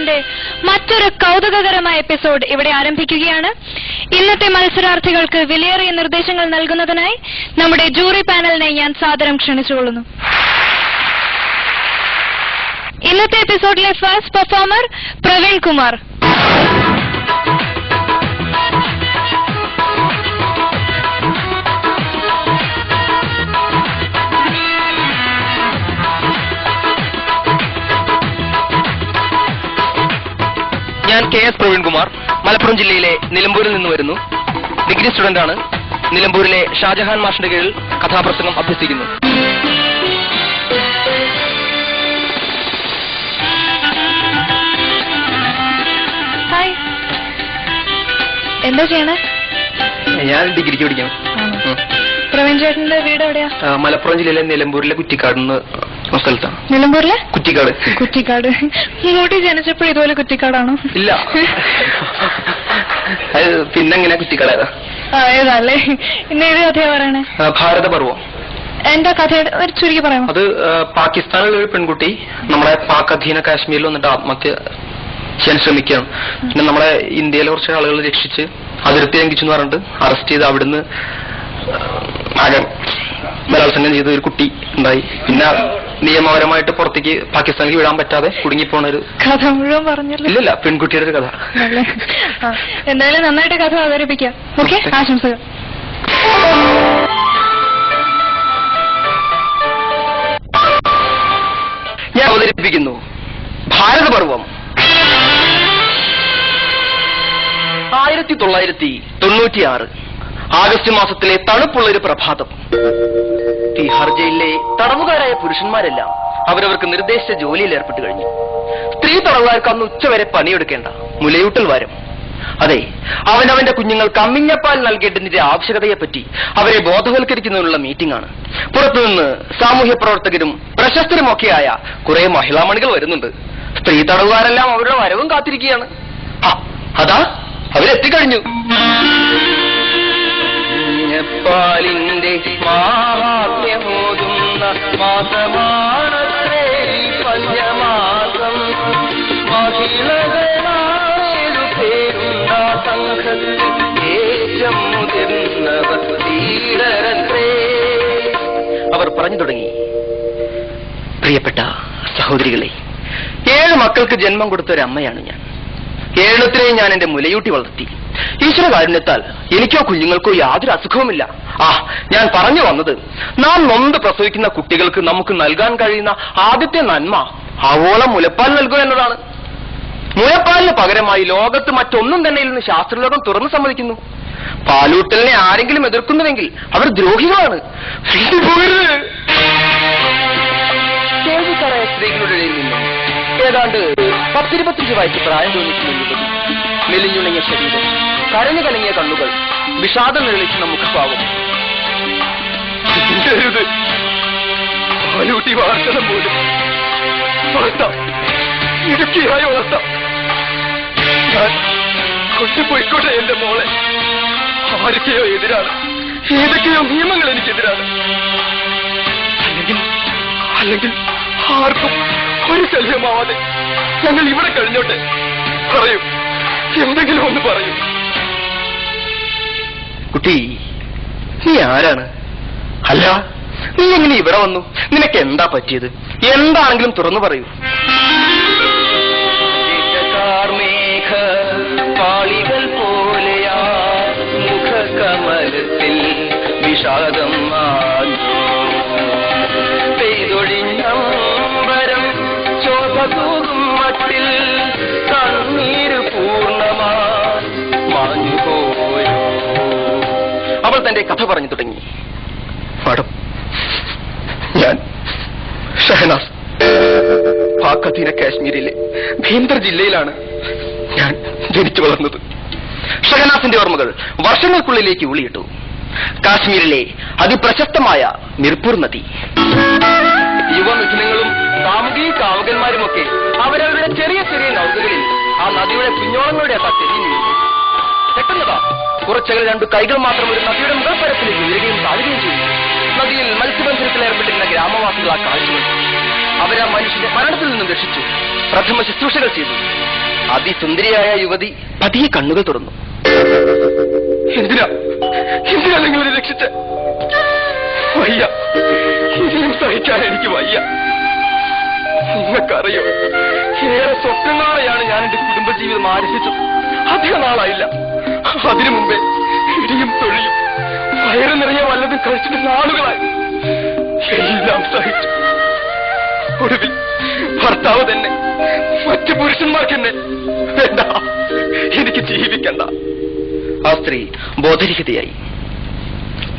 ഷോയുടെ മറ്റൊരു കൗതുകകരമായ എപ്പിസോഡ് ഇവിടെ ആരംഭിക്കുകയാണ്. ഇന്നത്തെ മത്സരാർത്ഥികൾക്ക് വിലയേറിയ നിർദ്ദേശങ്ങൾ നൽകുന്നതിനായി നമ്മുടെ ജൂറി പാനലിനെ ഞാൻ സാദരം ക്ഷണിച്ചുകൊള്ളുന്നു. ഇന്നത്തെ എപ്പിസോഡിലെ ഫസ്റ്റ് പെർഫോമർ പ്രവീൺ കുമാർ. ഞാൻ KS പ്രവീൺ കുമാർ, മലപ്പുറം ജില്ലയിലെ നിലമ്പൂരിൽ നിന്ന് വരുന്നു. ഡിഗ്രി സ്റ്റുഡന്റ് ആണ്. നിലമ്പൂരിലെ ഷാജഹാൻ മാഷിന്റെ കീഴിൽ കഥാപ്രസംഗം അഭ്യസിക്കുന്നു. ഹായ്, എന്താ ചെയ്യണേ? ഞാൻ ഡിഗ്രിക്ക് പഠിക്കണം. പ്രവീൺ ചേട്ടന്റെ വീട് എവിടെയാ? മലപ്പുറം ജില്ലയിലെ നിലമ്പൂരിലെ കുറ്റിക്കാട് സ്ഥലത്താണ്. നിലമ്പൂരിലെ കുറ്റിക്കാട്. കുറ്റിക്കാട്. ഇങ്ങോട്ട് ജനിച്ചപ്പോൾ ഇതുപോലെ കുറ്റിക്കാടാണോ? ഇല്ല, പിന്നെങ്ങനെ കുറ്റിക്കാടാ? ഏതല്ലേ? ഇന്ന് ഏത് കഥയാ പറയണേ? ഭാരതപർവം. എന്താ കഥയുടെ ഒരു ചുരുക്കി പറയാമോ? അത് പാകിസ്ഥാനിലുള്ള ഒരു പെൺകുട്ടി നമ്മളെ പാക് അധീന കാശ്മീരിൽ വന്നിട്ട് ആത്മഹത്യ ചെയ്യാൻ ശ്രമിക്കുകയാണ്. പിന്നെ നമ്മളെ ഇന്ത്യയിലെ കുറച്ച് ആളുകൾ രക്ഷിച്ച് അതിർത്തി ലംഘിച്ചെന്ന് പറഞ്ഞിട്ട് അറസ്റ്റ് ചെയ്ത് അവിടുന്ന് ആകെ ബലാത്സംഗം ചെയ്ത ഒരു കുട്ടി ഉണ്ടായി. പിന്നെ നിയമപരമായിട്ട് പുറത്തേക്ക് പാകിസ്ഥാനിലേക്ക് വിടാൻ പറ്റാതെ കുടുങ്ങിപ്പോണ ഒരു കഥ മുഴുവൻ പറഞ്ഞല്ലോ. ഇല്ലല്ല, പെൺകുട്ടിയുടെ ഒരു കഥ. എന്തായാലും നന്നായിട്ട് കഥ അവതരിപ്പിക്കാം. ഓക്കെ, ആശംസകൾ. ഞാൻ അവതരിപ്പിക്കുന്നു ഭാരതപർവം. 1996 ആഗസ്റ്റ് മാസത്തിലെ തണുപ്പുള്ള ഒരു പ്രഭാതം. തിഹാർ ജയിലിലെ തടവുകാരായ പുരുഷന്മാരെല്ലാം അവരവർക്ക് നിർദ്ദേശിച്ച ജോലിയിൽ ഏർപ്പെട്ടു കഴിഞ്ഞു. സ്ത്രീ തടവുകാർക്ക് അന്ന് ഉച്ചവരെ പണിയെടുക്കേണ്ട മുലയൂട്ടൽ വാരം. അതെ, അവനവന്റെ കുഞ്ഞുങ്ങൾക്ക് അമ്മിഞ്ഞപ്പാൽ നൽകേണ്ടതിന്റെ ആവശ്യകതയെപ്പറ്റി അവരെ ബോധവൽക്കരിക്കുന്നതിനുള്ള മീറ്റിംഗ് ആണ്. പുറത്തുനിന്ന് സാമൂഹ്യ പ്രവർത്തകരും പ്രശസ്തരുമൊക്കെയായ കുറെ മഹിളാമണികൾ വരുന്നുണ്ട്. സ്ത്രീ തടവുകാരെല്ലാം അവരുടെ വരവും കാത്തിരിക്കുകയാണ്. അതാ അവരെത്തിക്കഴിഞ്ഞു. പാലിന്റെ മാഹാത്മ്യമോതുന്ന മാസമാണത്രേ പഞ്ഞമാസം. മഹിളകളാണേഴു പേരുണ്ട സംഘത്തിൽ ഏറ്റവും മുതിർന്നവർ ലീഡരത്രേ. അവർ പറഞ്ഞു തുടങ്ങി. പ്രിയപ്പെട്ട സഹോദരികളെ, 7 മക്കൾക്ക് ജന്മം കൊടുത്ത ഒരു അമ്മയാണ് ഞാൻ. 7 ഞാൻ എന്റെ മുലയൂട്ടി വളർത്തി. ഈശ്വര കാരുണ്യത്താൽ എനിക്കോ കുഞ്ഞുങ്ങൾക്കോ യാതൊരു അസുഖവുമില്ല. ഞാൻ പറഞ്ഞു വന്നത്, നാം നൊന്ത് പ്രസവിക്കുന്ന കുട്ടികൾക്ക് നമുക്ക് നൽകാൻ കഴിയുന്ന ആദ്യത്തെ നന്മ ആവോളം മുലപ്പാൽ നൽകുക എന്നതാണ്. മുലപ്പാലിന് പകരമായി ലോകത്ത് മറ്റൊന്നും തന്നെ ഇല്ലെന്ന് ശാസ്ത്രലോകം തുറന്നു സമ്മതിക്കുന്നു. പാലൂട്ടലിനെ ആരെങ്കിലും എതിർക്കുന്നുവെങ്കിൽ അവർ ദ്രോഹികളാണ്. കേൾവിക്കാരായ സ്ത്രീകളുടെ ഇടയിൽ നിന്നും ഏതാണ്ട് 10-25 വയസ്സ് പ്രായം തോന്നിക്കുന്ന മെലിഞ്ഞുണങ്ങിയ ശരീരം, കരഞ്ഞു കലങ്ങിയ കണ്ണുകൾ, വിഷാദം നിഴലിക്കുന്ന മുഖഭാവം. പാലൂട്ടി വാർത്തനം പോലും വളർത്താം, ഇടുക്കിയായി വളർത്താം. ഞാൻ കൊണ്ടുപോയിക്കോട്ടെ എന്റെ മോളെ. ആരൊക്കെയോ എതിരാണ്, ഏതൊക്കെയോ നിയമങ്ങൾ എനിക്കെതിരാണ്. അല്ലെങ്കിൽ ആർക്കും ഒരു ശല്യമാവാതെ ഞങ്ങൾ ഇവിടെ കഴിഞ്ഞോട്ടെ. പറയൂ, എന്തെങ്കിലും ഒന്ന് പറയൂ. കുട്ടി, നീ ആരാണ്? അല്ല, നീ എങ്ങനെ ഇവിടെ വന്നു? നിനക്ക് എന്താ പറ്റിയത്? എന്താണെങ്കിലും തുറന്നു പറയൂ. പാളികൾ പോലെയാ മുഖകമലത്തിൽ വിഷാദം പെയ്തൊഴിഞ്ഞമ്പരം ശോഭതൂകും മട്ടിൽ കണ്ണീര് പൂർണ്ണമാ മാഞ്ഞുപോയോ. അവൾ തന്റെ കഥ പറഞ്ഞു തുടങ്ങി. മാഡം, ഞാൻ ഷഹനാസ്, പാക് അധീന കാശ്മീരിലെ ഭീംദർ ജില്ലയിലാണ് ഞാൻ ജനിച്ചു വളർന്നത്. ഷഹനാസിന്റെ ഓർമ്മകൾ വർഷങ്ങൾക്കുള്ളിലേക്ക് ഊളിയിട്ടു. കാശ്മീരിലെ അതിപ്രശസ്തമായ മിർപൂർ നദി. യുവമിഥുനങ്ങളും കാമുകി കാമുകന്മാരുമൊക്കെ അവരവരുടെ ചെറിയ ചെറിയ നൗകകളിൽ ആ നദിയുടെ കുഞ്ഞോളങ്ങളുടെ തെരിഞ്ഞു. പെട്ടെന്നതാ കുറച്ചകൾ 2 കൈകൾ മാത്രം ഒരു നദിയുടെ മുഖപ്പരപ്പിലേക്ക് ഉയരുകയും താഴുകയും ചെയ്തു. നദിയിൽ മത്സ്യബന്ധനത്തിൽ ഏർപ്പെട്ടിരുന്ന ഗ്രാമവാസികൾ ആ കാഴ്ചകൾ അവരാ മനുഷ്യന്റെ മരണത്തിൽ നിന്നും രക്ഷിച്ചു. പ്രഥമ ശുശ്രൂഷകൾ ചെയ്തു. അതിസുന്ദരിയായ യുവതി പതിയെ കണ്ണുകൾ തുറന്നു. എന്തിനാ നിങ്ങളെ രക്ഷിച്ച്? വയ്യ, ഇനിയും സഹിക്കാൻ എനിക്ക് വയ്യ. നിങ്ങൾക്കറിയോ, ഏറെ സ്വപ്നങ്ങളെയാണ് ഞാൻ എന്റെ കുടുംബജീവിതം ആരംഭിച്ചത്. അധികം നാളായില്ല. അതിനു മുമ്പേ ഇടിയും തൊഴിയും വയറ് നിറയെ വല്ലതും കഴിച്ചിട്ട് നാളുകളായി. എല്ലാം സഹിച്ചു. ഒടുവിൽ ഭർത്താവ് തന്നെ മറ്റു പുരുഷന്മാർക്കെന്നെ വേണ്ട, എനിക്ക് ജീവിക്കണ്ട. ആ സ്ത്രീ ബോധരഹിതയായി.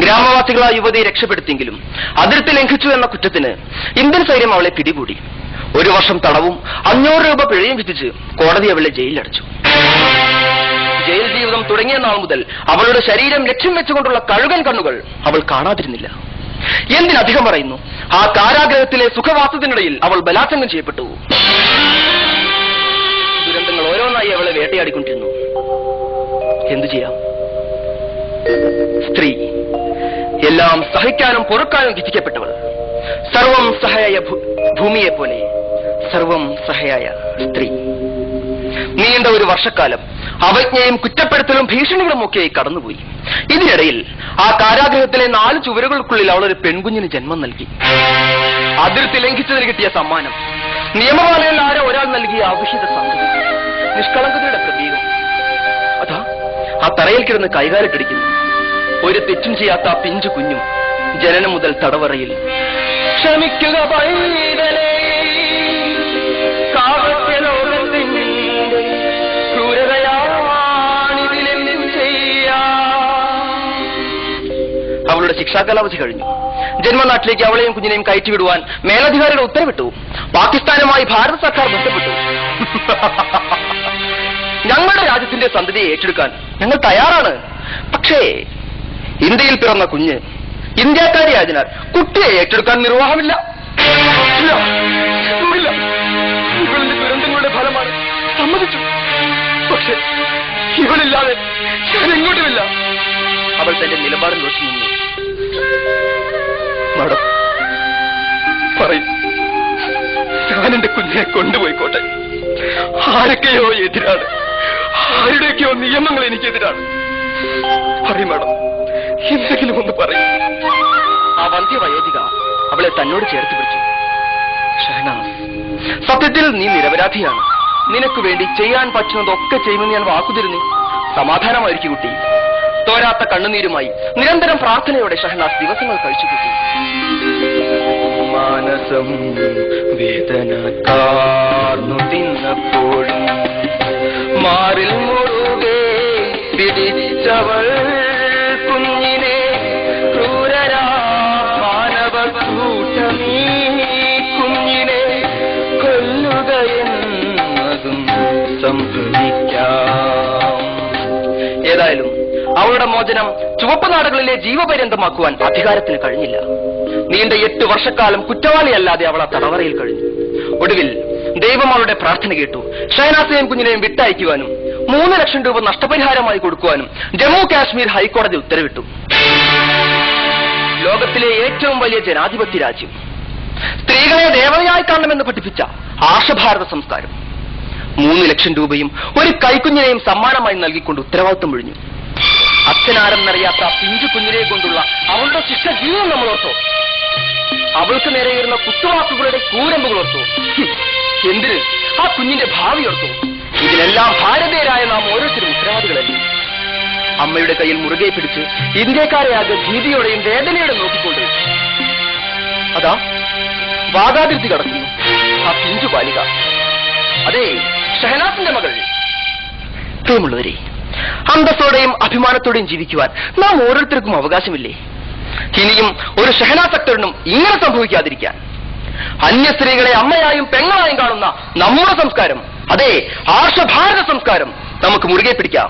ഗ്രാമവാസികളായ യുവതിയെ രക്ഷപ്പെടുത്തിയെങ്കിലും അതിർത്തി ലംഘിച്ചു എന്ന കുറ്റത്തിന് ഇന്ത്യൻ സൈന്യം അവളെ പിടികൂടി. 1 വർഷം തടവും 500 രൂപ പിഴയും വിധിച്ച് കോടതി അവളെ ജയിലിലടച്ചു. ജയിൽ ജീവിതം തുടങ്ങിയ നാൾ മുതൽ അവളുടെ ശരീരം ലക്ഷ്യം വെച്ചുകൊണ്ടുള്ള കഴുകൻ കണ്ണുകൾ അവൾ കാണാതിരുന്നില്ല. എന്തിനധികം പറയുന്നു, ആ കാരാഗ്രഹത്തിലെ സുഖവാസത്തിനിടയിൽ അവൾ ബലാത്സംഗം ചെയ്യപ്പെട്ടു. ദുരന്തങ്ങൾ ഓരോന്നായി അവളെ വേട്ടയാടിക്കൊണ്ടിരുന്നു. എന്തു ചെയ്യാം? സ്ത്രീ, എല്ലാം സഹിക്കാനും പൊറുക്കാനും വിധിക്കപ്പെട്ടവൾ, സർവം സഹായ ഭൂമിയെ പോലെ സർവം സഹായ സ്ത്രീ. നീണ്ട 1 വർഷക്കാലം അവജ്ഞയും കുറ്റപ്പെടുത്തലും ഭീഷണികളും ഒക്കെയായി കടന്നുപോയി. ഇതിനിടയിൽ ആ കാരാഗ്രഹത്തിലെ 4 ചുവരുകൾക്കുള്ളിൽ അവൾ ഒരു പെൺകുഞ്ഞിന് ജന്മം നൽകി. അതിർത്തി ലംഘിച്ചതിന് കിട്ടിയ സമ്മാനം, നിയമപാലകൻ ആരോ ഒരാൾ നൽകിയ അവിഹിത സംഗതി, നിഷ്കളങ്കതയുടെ പ്രതീകം. അതാ ആ തറയിൽ കിടന്ന് കൈകാലിട്ടിരിക്കുന്നു. ഒരു തെറ്റും ചെയ്യാത്ത ആ പിഞ്ചു കുഞ്ഞും ജനനം മുതൽ തടവറയിൽ. ക്ഷമിക്കുക പൈതലേ, കാവ്യലോകത്തിന്റെ ക്രൂരതയാണിതിലെന്നും ചെയ്യാം. അവളുടെ ശിക്ഷാകാലാവധി കഴിഞ്ഞു. ജന്മനാട്ടിലേക്ക് അവളെയും കുഞ്ഞിനെയും കയറ്റിവിടുവാൻ മേലധികാരികൾ ഉത്തരവിട്ടു. പാകിസ്ഥാനുമായി ഭാരത സർക്കാർ ബന്ധപ്പെട്ടു. ഞങ്ങളുടെ രാജ്യത്തിന്റെ സന്തതിയെ ഏറ്റെടുക്കാൻ ഞങ്ങൾ തയ്യാറാണ്. പക്ഷേ ഇന്ത്യയിൽ പിറന്ന കുഞ്ഞ് ഇന്ത്യക്കാരിയായതിനാൽ കുട്ടിയെ ഏറ്റെടുക്കാൻ നിർവാഹമില്ല. ഇവളുടെ ദുരന്തങ്ങളുടെ ഫലമാണ്, സമ്മതിച്ചു. പക്ഷെ ഇവളില്ലാതെ ഞാൻ എങ്ങോട്ടുമില്ല. അവൾ തന്റെ നിലപാടിൽ ഉറച്ചു നിന്നു. മാഡം പറയും, ഞാൻ എന്റെ കുഞ്ഞിനെ കൊണ്ടുപോയിക്കോട്ടെ. ആരൊക്കെയോ എതിരാണ്, ആരുടെയൊക്കെയോ നിയമങ്ങൾ എനിക്കെതിരാണ്. പറയും മാഡം, എന്തെങ്കിലും ഒന്ന് പറയും. ആ വന്ധ്യവയോധിക അവളെ തന്നോട് ചേർത്ത് പിടിച്ചു. ഷഹനാസ്, സത്യത്തിൽ നീ നിരപരാധിയാണ്. നിനക്ക് വേണ്ടി ചെയ്യാൻ പറ്റുന്നതൊക്കെ ചെയ്യുമെന്ന് ഞാൻ വാക്കുതരുന്നു. സമാധാനമായിരിക്കും കുട്ടി. തോരാത്ത കണ്ണുനീരുമായി നിരന്തരം പ്രാർത്ഥനയോടെ ഷഹനാസ് ദിവസങ്ങൾ കഴിച്ചുകൂട്ടി. മാനസം വേദന കാർന്നു തിന്നപ്പോഴും മാറിൽ മുറുകെ പിടിച്ചവൾ കുഞ്ഞിനെ ക്രൂരരാ മാനവ കൂട്ടമീ കുഞ്ഞിനെ കൊല്ലുകയെന്നതും സംഭവിക്കാം. ഏതായാലും അവളുടെ മോചനം ചുവപ്പ് നാടുകളിലെ ജീവപര്യന്തമാക്കുവാൻ അധികാരത്തിന് കഴിഞ്ഞില്ല. നീണ്ട 8 വർഷക്കാലം കുറ്റവാളിയല്ലാതെ അവൾ ആ തടവറയിൽ കഴിഞ്ഞു. ഒടുവിൽ ദൈവം അവളുടെ പ്രാർത്ഥന കേട്ടു. ഷഹനാസിനെയും കുഞ്ഞിനെയും വിട്ടയക്കുവാനും 3 ലക്ഷം രൂപ നഷ്ടപരിഹാരമായി കൊടുക്കുവാനും ജമ്മു കാശ്മീർ ഹൈക്കോടതി ഉത്തരവിട്ടു. ലോകത്തിലെ ഏറ്റവും വലിയ ജനാധിപത്യ രാജ്യം, സ്ത്രീകളെ ദേവതയായി കാണണമെന്ന് പഠിപ്പിച്ച ആർഷഭാരത സംസ്കാരം 3 ലക്ഷം രൂപയും ഒരു കൈക്കുഞ്ഞിനെയും സമ്മാനമായി നൽകിക്കൊണ്ട് ഉത്തരവാദിത്വം ഒഴിഞ്ഞു. അച്ഛനാരെന്നറിയാത്ത പിഞ്ചു കുഞ്ഞിനെ കൊണ്ടുള്ള അവളുടെ ശിക്ഷ ജീവിതം നമ്മൾ ഓർത്തോ? അവൾക്ക് നേരെയിരുന്ന കുത്തുവാക്കുകളുടെ കൂരമ്പുകൾ ഓർത്തോ? എന്തിന് ആ കുഞ്ഞിന്റെ ഭാവി ഓർത്തോ? ഇതിനെല്ലാം ഭാരതീയരായ നാം ഓരോരുത്തരും ഉത്തരവാദികളല്ലേ? അമ്മയുടെ കയ്യിൽ മുറുകെ പിടിച്ച് ഇന്ത്യക്കാരെ ആകെ ഭീതിയോടെയും വേദനയോടെ നോക്കിക്കൊണ്ട് അതാ വാഗാതിർത്തി കടക്കുന്നു ആ പിഞ്ചു ബാലിക. അതെ, ഷഹനാസിന്റെ മകൾ. പ്രിയമുള്ളവരെ, അന്തസ്സോടെയും അഭിമാനത്തോടെയും ജീവിക്കുവാൻ നാം ഓരോരുത്തർക്കും അവകാശമില്ലേ? ഇനിയും ഒരു ഷഹനാസ് അക്തറിനും ഇങ്ങനെ സംഭവിക്കാതിരിക്കാൻ അന്യ സ്ത്രീകളെ അമ്മയായും പെങ്ങളായും കാണുന്ന നമ്മുടെ സംസ്കാരം, അതെ ആർഷഭാരത സംസ്കാരം നമുക്ക് മുറുകെ പിടിക്കാം.